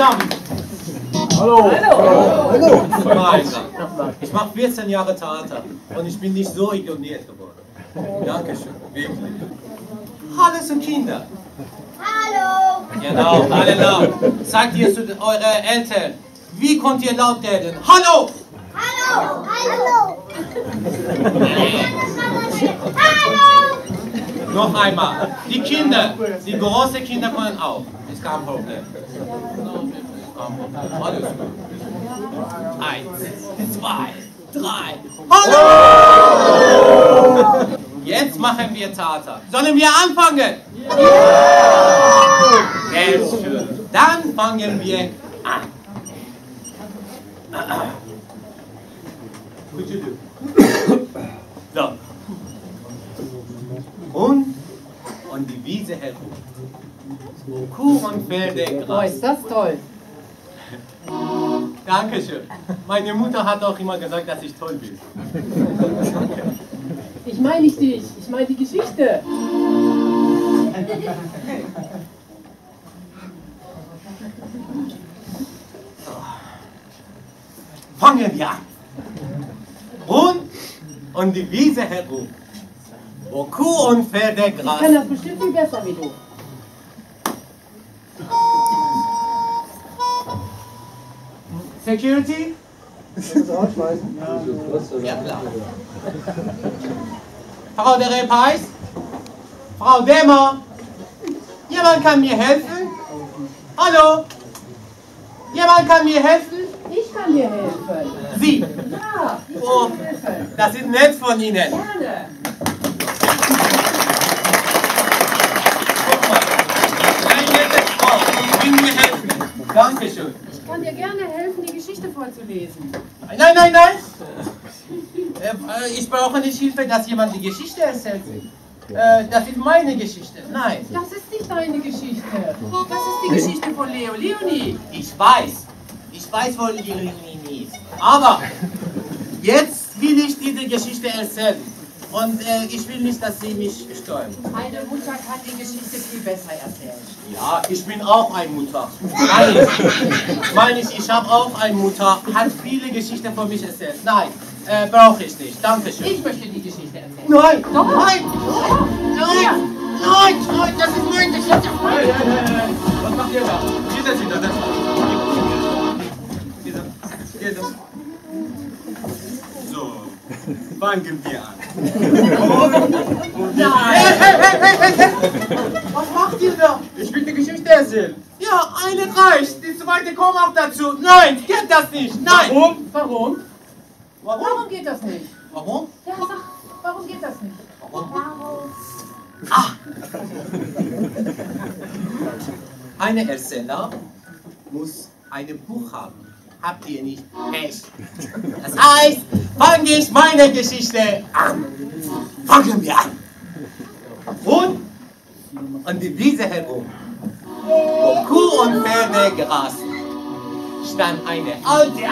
zusammen. Hallo. Hallo. Hallo. Ich mache 14 Jahre Theater und ich bin nicht so ignoriert geworden. Dankeschön, wirklich. Hallo sind Kinder. Hallo. Genau, alle laut. Sagt ihr zu euren Eltern, wie könnt ihr laut werden? Hallo. Hallo. Hallo. Hallo. Noch einmal. Die Kinder, die großen Kinder können auch. Ist kein Problem. Alles gut. 1, 2, 3. Hallo! Jetzt machen wir Theater. Sollen wir anfangen? Sehr schön. Dann fangen wir an. So. Und die Wiese herum. Kuh und Pferde, Gras. Oh, ist das toll. Dankeschön. Meine Mutter hat auch immer gesagt, dass ich toll bin. Ich meine nicht dich, ich meine die Geschichte. Fangen wir an. Und die Wiese herum. Wo Kuh und Pferde Gras. Ich kann das bestimmt viel besser wie du. Security? Kannst du rausschmeißen? Ja, klar. Frau der Repeis? Frau Demmer? Jemand kann mir helfen? Hallo? Jemand kann mir helfen? Ich kann dir helfen. Sie? Ja, ich Oh, kann dir helfen. das ist nett von Ihnen. Gerne. Guck mal. Eine nette Frau. Sie will mir helfen. Dankeschön. Ich kann dir gerne helfen, die Geschichte vorzulesen. Nein, nein, nein. Ich brauche nicht Hilfe, dass jemand die Geschichte erzählt. Das ist meine Geschichte. Nein. Das ist nicht deine Geschichte. Das ist die Geschichte von Leonie. Ich weiß, wo Leonie ist. Aber jetzt will ich diese Geschichte erzählen. Und ich will nicht, dass Sie mich steuern. Eine Mutter kann die Geschichte viel besser erzählen. Ja, ich bin auch eine Mutter. Meine ich habe auch eine Mutter, hat viele Geschichten von mich erzählt. Nein, brauche ich nicht. Dankeschön. Ich möchte die Geschichte erzählen. Nein, Doch. nein, nein, das ist meine Geschichte. Nein. Was macht ihr da? Dieser sieht das. Dieser. So, fangen wir an. Hey. Was macht ihr da? Ich will die Geschichte erzählen. Ja, eine reicht. Die zweite kommt auch dazu. Nein, geht das nicht. Nein. Warum? Warum? Warum geht das nicht? Warum? Ja, sag, warum geht das nicht? Eine Erzähler muss ein Buch haben. Habt ihr nicht recht? Das heißt, fange ich meine Geschichte an. Fangen wir an. Und die Wiese herum, wo Kuh und Pferde grasen, stand eine alte...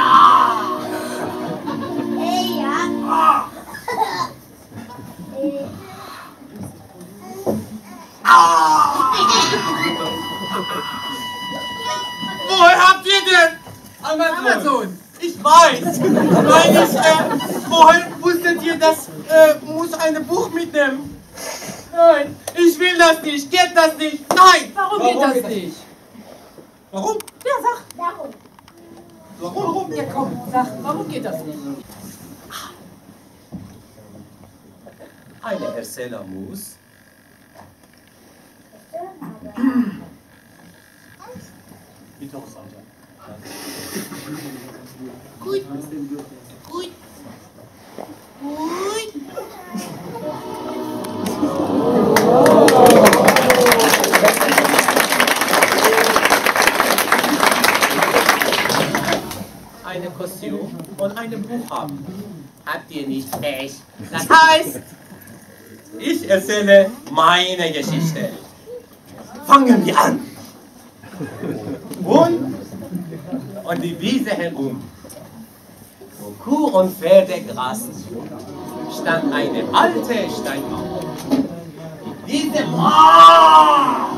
Woher habt ihr denn? Amazon. Ich weiß. Woher wusstet ihr, dass muss ein Buch mitnehmen? Nein, ich will das nicht. Geht das nicht? Nein. Warum geht das nicht? Warum? Ja, sag. Warum? Ja, komm, sag, warum geht das nicht? Eine Erzähler muss... Bitte aufs Auto. Gut. Eine Kostüm und ein Buch haben. Habt ihr nicht recht? Das heißt, ich erzähle meine Geschichte. Fangen wir an. Und die Wiese herum, wo Kuh und Pferde grasen, stand eine alte Steinmauer. Diese Mauer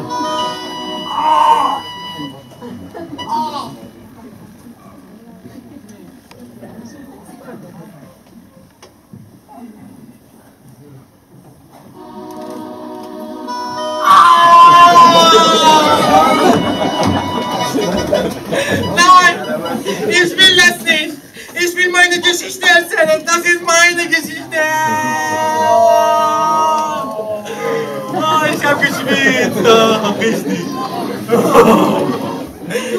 Geschichte erzählen. Das ist meine Geschichte. Oh, ich habe geschwitzt. Oh, richtig. Du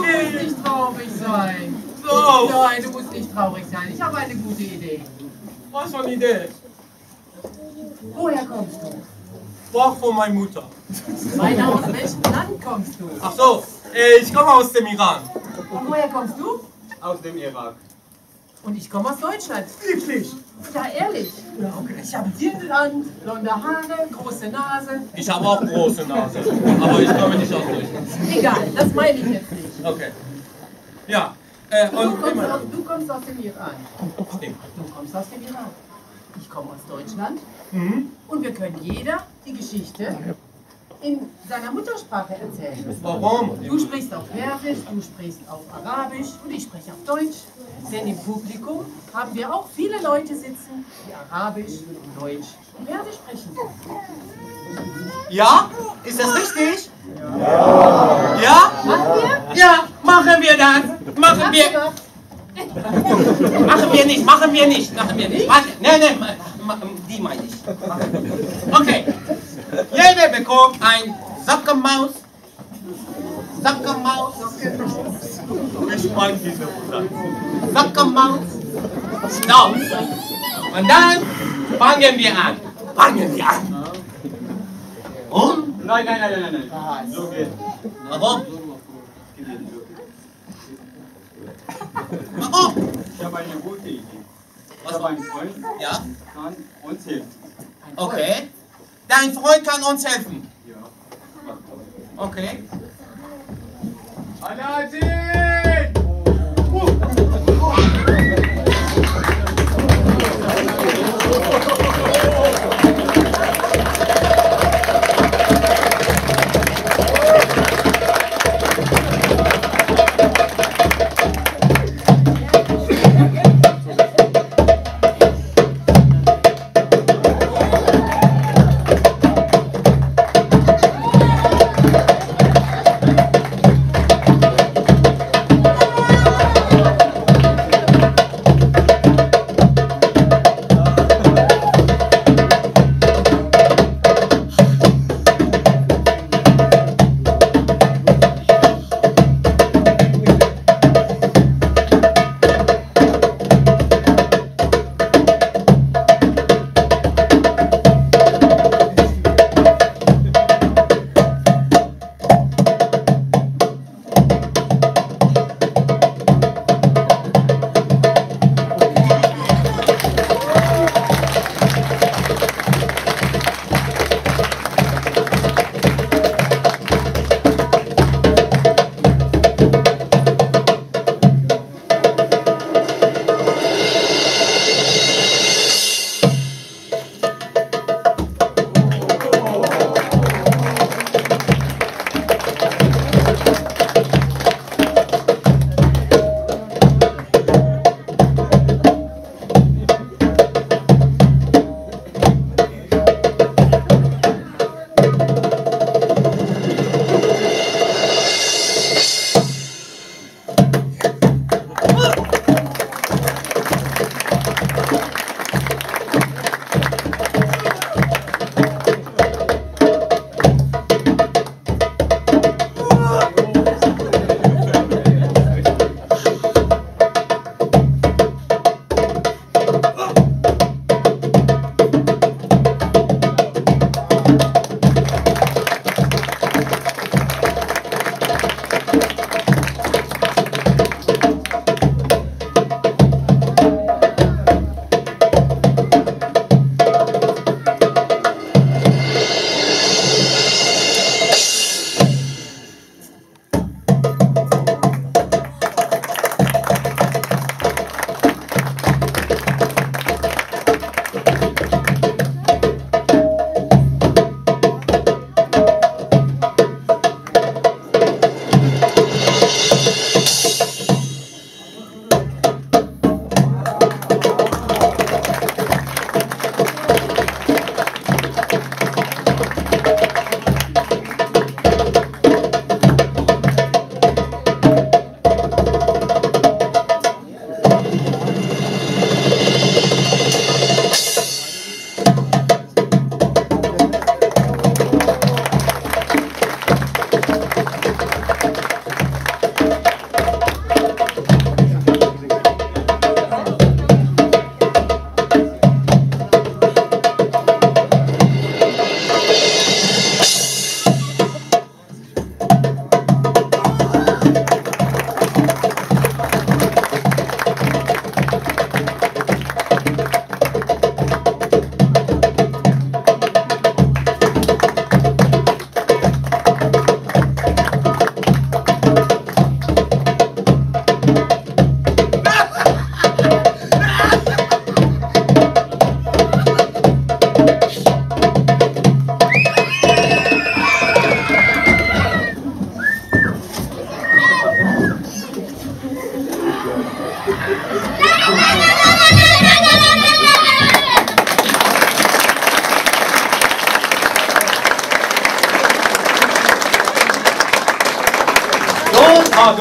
musst nicht traurig sein. So. Nein, du musst nicht traurig sein. Ich habe eine gute Idee. Was für eine Idee? Woher kommst du? Brauch von meiner Mutter. Meiner, aus welchem Land kommst du? Ach so, ich komme aus dem Iran. Und woher kommst du? Aus dem Irak. Und ich komme aus Deutschland. Wirklich? Ja, ehrlich. Ja, okay. Ich habe Dirndl, blonde Haare, große Nase. Ich habe auch große Nase, aber ich komme nicht aus Deutschland. Egal, das meine ich jetzt nicht. Okay. Ja, Du kommst aus dem Iran. Stimmt. Du kommst aus dem Iran. Ich komme aus Deutschland. Mhm. Und wir können jeder die Geschichte in seiner Muttersprache erzählen. Warum? Du sprichst auf Persisch, du sprichst auf Arabisch und ich spreche auf Deutsch. Denn im Publikum haben wir auch viele Leute sitzen, die Arabisch, Deutsch und Persisch sprechen. Ja? Ist das richtig? Ja. Ja? Machen wir? Ja, machen wir das. Machen wir. Machen wir nicht, machen wir nicht, machen wir nicht. Warte, nein, die meine ich. Okay. Jeder bekommt ein Sockenmaus. Sockenmaus. Ich mag diese Musik. Sockenmaus. Stop. Und dann fangen wir an. Fangen wir an. Und? Nein. So geht. Warum? Warum? Ich habe eine gute Idee. Ich Was? habe einen Freund, Ja? kann uns helfen. Okay. Dein Freund kann uns helfen. Ja. Okay. Aladdin!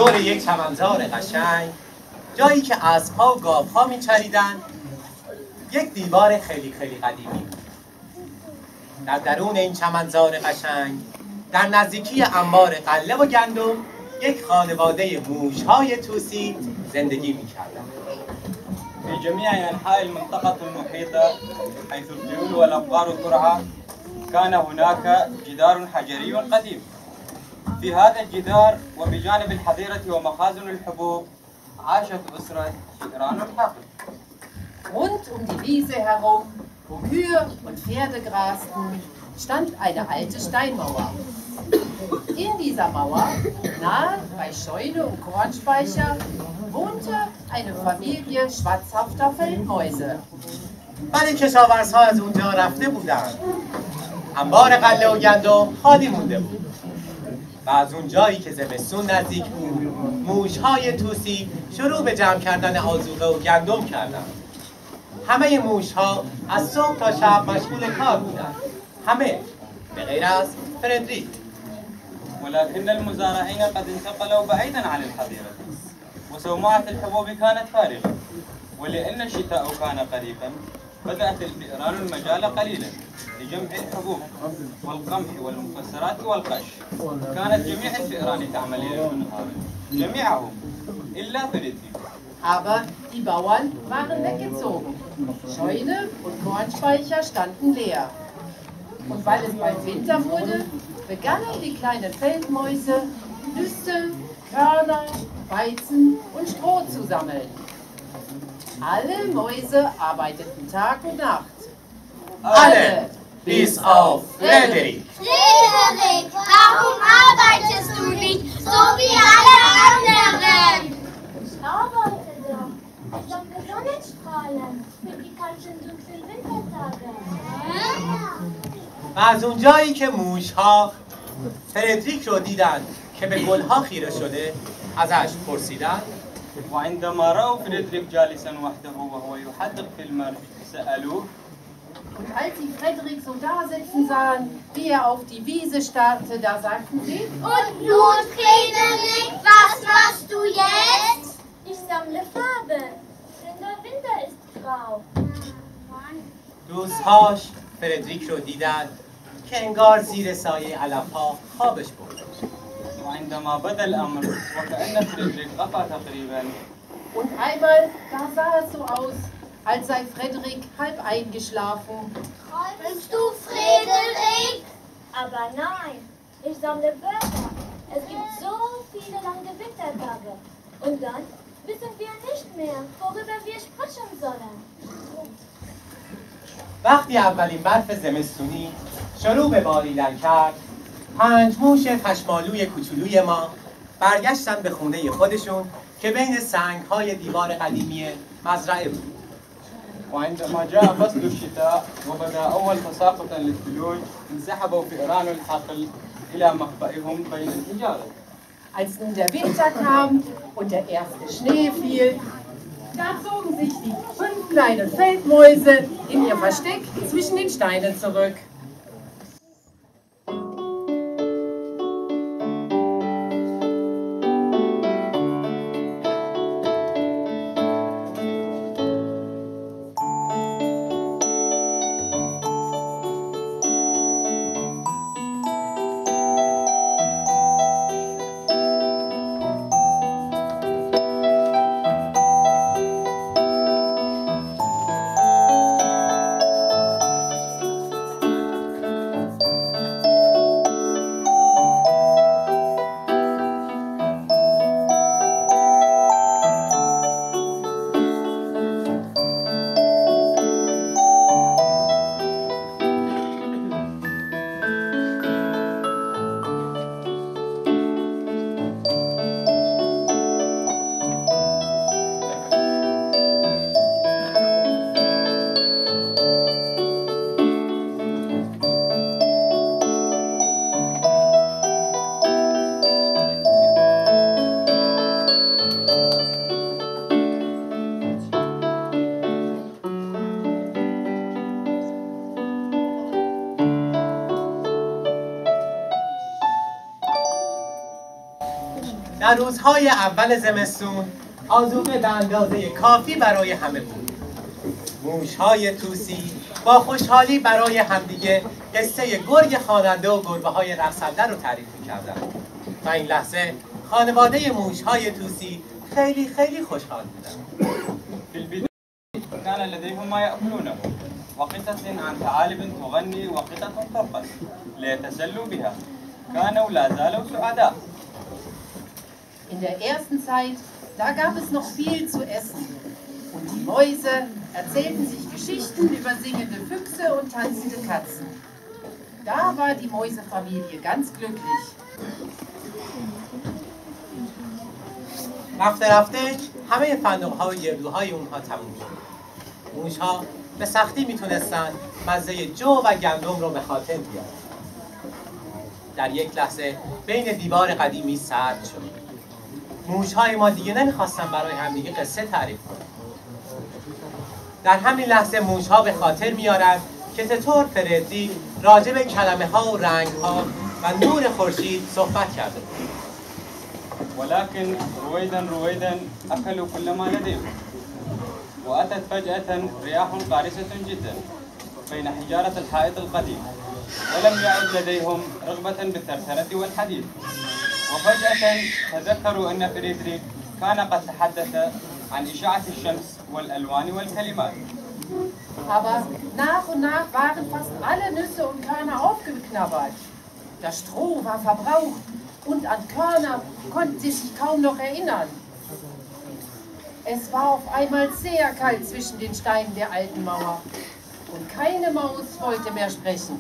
دور یک چمنزار قشنگ، جایی که اسب‌ها و گاوها می‌چریدند، یک دیوار خیلی خیلی قدیمی. در درون این چمنزار قشنگ، در نزدیکی انبار غله و گندم، یک خانواده موش‌های توسی زندگی می‌کردند. في جميع أنحاء المنطقة المحيطة حيث الخيول والأبقار ترعى كان هناك جدار حجري قديم. في هذا الجدار وبجانب الحظيرة ومخازن الحبوب عاشت أسرة فئران الحقل. Rund um die Wiese herum, wo Kühe und Pferde grasten, stand eine alte Steinmauer. In dieser Mauer, nahe bei Scheune und Kornspeicher, wohnte eine Familie schwatzhafter Feldmäuse. ولی کشاورزها از اونجا رفته بودند. انبار غله و گندم خالی مونده بود. و از اون جایی که زمستون نزدیک بود، موش‌های توسی شروع به جمع کردن آذوقه و گندم کردند. همه موش‌ها از صبح تا شب مشغول کار بودند. همه به غیر از فردریک. ولكن المزارعين قد انتقلوا بعيدا عن الحظيرة وصومعة الحبوب كانت فارغة، ولأن الشتاء كان قريبا بدأت الفئران المجال قليلا لجمع الحبوب والقمح والمكسرات والقش. كانت جميع الفئران تعمل ليل ونهار، جميعهم إلا فردريك. Aber die Bauern waren weggezogen. Scheune und Kornspeicher standen leer. Und weil es bald Winter wurde, begannen die kleinen Feldmäuse, Nüsse, Körner, Weizen und Stroh zu sammeln. Alle Mäuse arbeiteten Tag und Nacht. Alle, bis auf Frederick. Frederick, warum arbeitest du nicht so wie alle anderen? Ich arbeite doch. Ich sammle Sonnenstrahlen für die kalten, dunklen Wintertage. و از اون جایی که موش‌ها فردریک رو دیدن که به گل‌ها خیره شده، ازش پرسیدن. وعندما رأوا فريدريك جالسا وحده وهو يحدق في المرج سألوه. Und als sie Frederik so da sitzen sahen, wie er auf die Wiese starrte, da sagten sie: Und nun, Frederik, was machst du jetzt? Ich sammle Farbe, denn der Winter ist grau. دوستهاش فردریک رو دیدن که انگار زیر سایه علف‌ها خوابش برد. وعندما بدا الأمر وكأن فريدريك غفى تقريبا. Und einmal, da sah es so aus, als sei Frederik halb eingeschlafen. Träumst du, Frederik? Aber nein, ich sammle Wörter. Es gibt so viele lange Wintertage. Und dann wissen wir nicht mehr, worüber wir sprechen sollen. وقتی اولین برف زمستونی شروع به باریدن کرد، 5 موش پشمالوی کوچولوی ما برگشتن به خونه خودشون که بین سنگ‌های دیوار قدیمی مزرعه بود. وعندما جاء فصل الشتاء وبدا أول تساقط للثلوج انسحبوا فئران الحقل إلى مخبئهم بين الحجارة. Als nun der Winter kam und der erste Schnee fiel, da zogen sich die 5 kleinen Feldmäuse in ihr Versteck zwischen den Steinen zurück. در روزهای اول زمستون آذوقه به اندازه کافی برای همه بود. موشهای توسی با خوشحالی برای همدیگه قصه گرگ خواننده و گربه‌های رقصنده رو تعریف می‌کردند. و این لحظه خانواده موشهای توسی خیلی خوشحال بودند. في البداية كان لديهم ما يأكلونه وقطط عن ثعالب تغني وقطط ترقص ليتسلوا بها. كانوا لا زالوا سعداء. In der ersten Zeit, da gab es noch viel zu essen. Und die Mäuse erzählten sich Geschichten über singende Füchse und tanzende Katzen. Da war die Mäusefamilie ganz glücklich. رفته همه فندق‌ها و گردوهای اونها تموم شد. موش‌ها به سختی میتونستن مزه جو و گندم رو به خاطر بیارن. در یک لحظه بین دیوار قدیمی سرد شد. موش‌های ما دیگه نمیخواستن برای همدیگه قصه تعریف کنن. در همین لحظه موش‌ها به خاطر میارن که چطور فردریک راجع به کلمه‌ها و رنگ‌ها و نور خورشید صحبت کرده بود. ولكن رويدا أكلوا كل ما لديهم. وأتت فجأة رياح قارسة جدا بين حجارة الحائط القديم، ولم يعد لديهم رغبة بالثرثرة والحديث. وفجأة تذكروا أن فريدريك كان قد تحدث عن إشعة الشمس والألوان والكلمات. Aber nach und nach waren fast alle Nüsse und Körner aufgeknabbert. Das Stroh war verbraucht und an Körner konnten sie sich kaum noch erinnern. Es war auf einmal sehr kalt zwischen den Steinen der alten Mauer und keine Maus wollte mehr sprechen.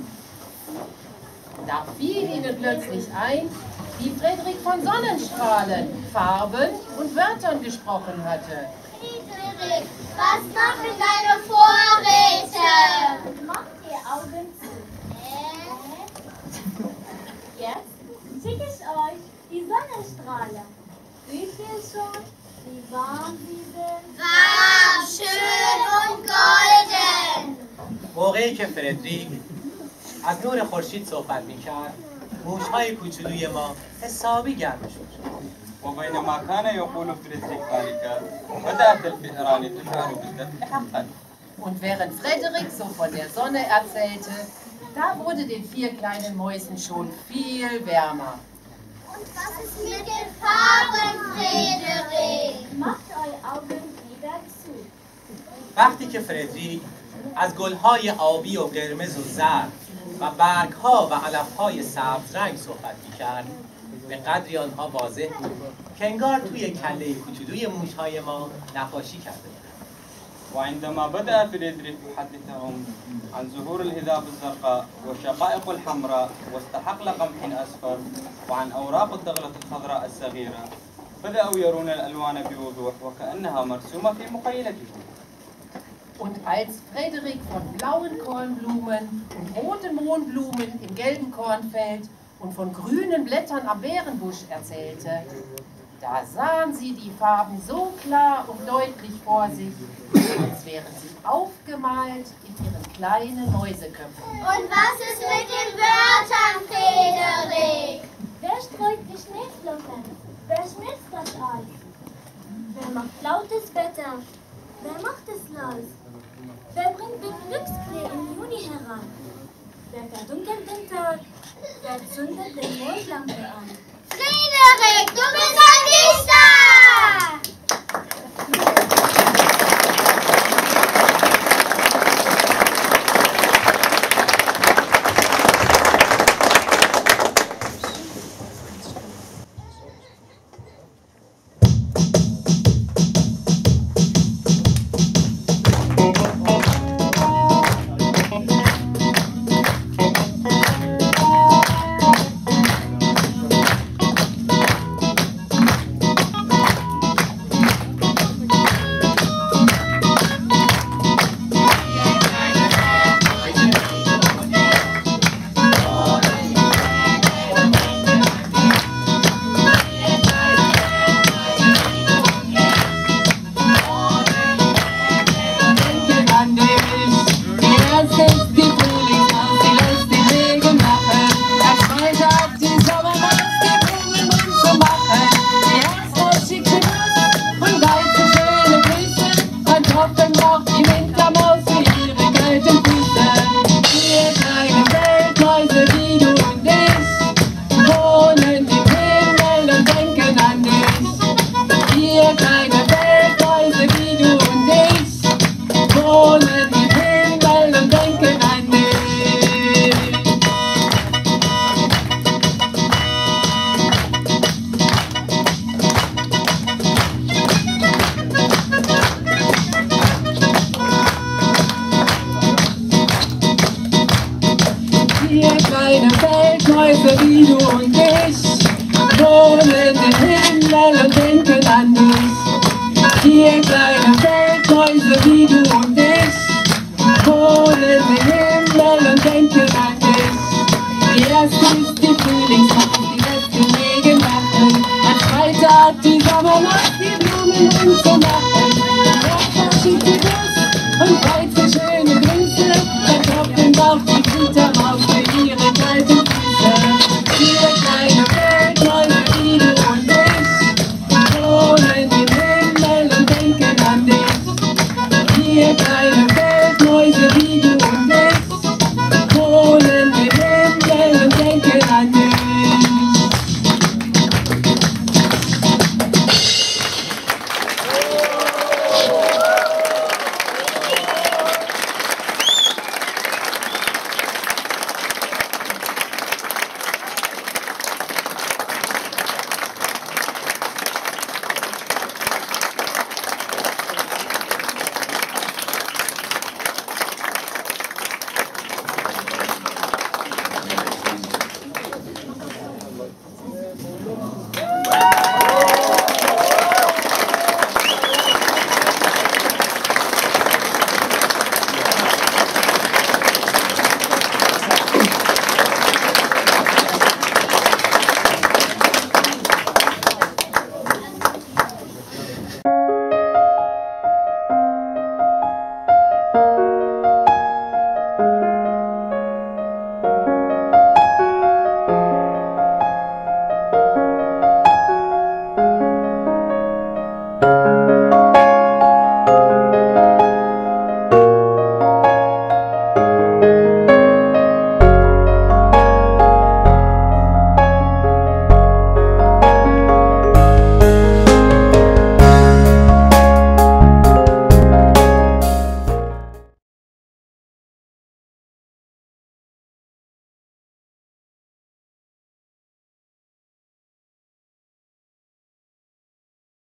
Da fiel ihnen plötzlich ein, wie Frederick von Sonnenstrahlen, Farben und Wörtern gesprochen hatte. Frederick, was machen deine Vorräte? Macht die Augen zu. Jetzt schicke ich euch die Sonnenstrahlen. Riecht ihr schon, wie warm sie sind? Warm, schön und golden. موقعی که فردریک از نور خورشید صحبت میکرد، موش‌های کوچولوی ما حسابی گرمشون شد. وبينما كان يقول فريدريك ذلك بدأت الفئران تشعر بالدفء حقا. Und während Frederick so von der Sonne erzählte, da wurde den 4 kleinen Mäusen schon viel wärmer. Und was ist mit den Farben, Frederick? Macht eure Augen wieder zu. وقتی که فردریک از گل‌های آبی و قرمز و زرد و برگ‌ها و علف‌های سبز رنگ صحبت می‌کرد، به قدری آنها واضح بود که انگار توی کله کوچولوی موش‌های ما نقاشی کرده بود. وعندما بدأ فريدريك يحدثهم عن زهور الهذاب الزرقاء والشقائق الحمراء واستحقل قمح أصفر وعن أوراق الدغلة الخضراء الصغيرة، بدأوا يرون الألوان بوضوح وكأنها مرسومة في مخيلتهم. Und als Frederick von blauen Kornblumen und roten Mohnblumen im gelben Kornfeld und von grünen Blättern am Beerenbusch erzählte, da sahen sie die Farben so klar und deutlich vor sich, als wären sie aufgemalt in ihren kleinen Mäuseköpfen. Und was ist mit den Wörtern, Frederick? Wer streut die Schneeflocken? Wer schmilzt das Eis? Wer macht lautes Wetter? Wer macht es leis? Wer bringt den Glücksklee im Juni heran? Wer verdunkelt den Tag? Wer zündet den Mondlampe an? Frederick, du bist ein Dichter! Feldmäuse wie du und ich wohnen im Himmel und denken an dich. Vier kleine Feldmäuse wie du und ich wohnen im Himmel und denken an dich. Die erste ist die Frühlingsnacht, die letzte Regennacht. Am Freitag die Sommernacht, die Blumen bunt zu machen. Danach verschiebt sie Bus und reizt so schöne Grüße. Verklopft den Bauch die Fledermaus für ihre kalten Füße. Vier kleine Feldmäuse wie du und ich wohnen im Himmel und denken an dich. Vier kleine